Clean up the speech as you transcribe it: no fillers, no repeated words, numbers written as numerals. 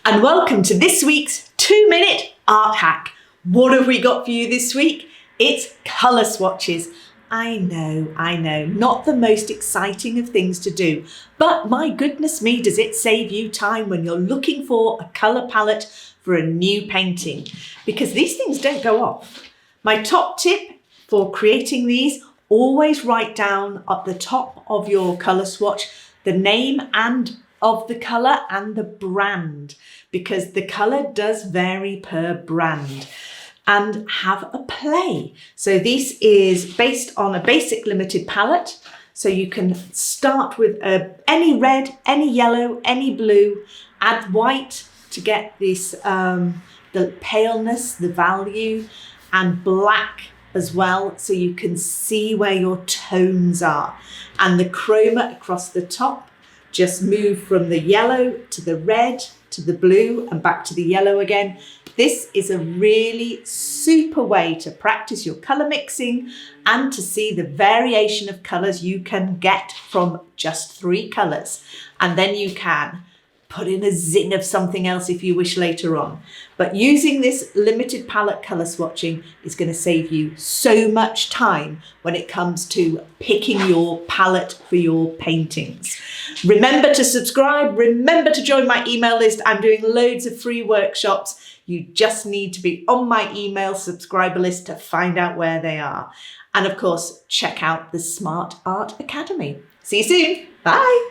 and welcome to this week's 2-minute art hack. What have we got for you this week? It's colour swatches. I know, not the most exciting of things to do, but my goodness me, does it save you time when you're looking for a colour palette for a new painting, because these things don't go off. My top tip for creating these, always write down at the top of your colour swatch the name and of the colour and the brand, because the colour does vary per brand. And have a play. So this is based on a basic limited palette. So you can start with any red, any yellow, any blue, add white to get this, the paleness, the value, and black as well, so you can see where your tones are. And the chroma across the top, just move from the yellow to the red to the blue and back to the yellow again. This is a really super way to practice your colour mixing and to see the variation of colours you can get from just 3 colours. And then you can put in a zing of something else if you wish later on. But using this limited palette colour swatching is going to save you so much time when it comes to picking your palette for your paintings. Remember to subscribe, remember to join my email list. I'm doing loads of free workshops. You just need to be on my email subscriber list to find out where they are. And of course, check out the Smart Art Academy. See you soon. Bye.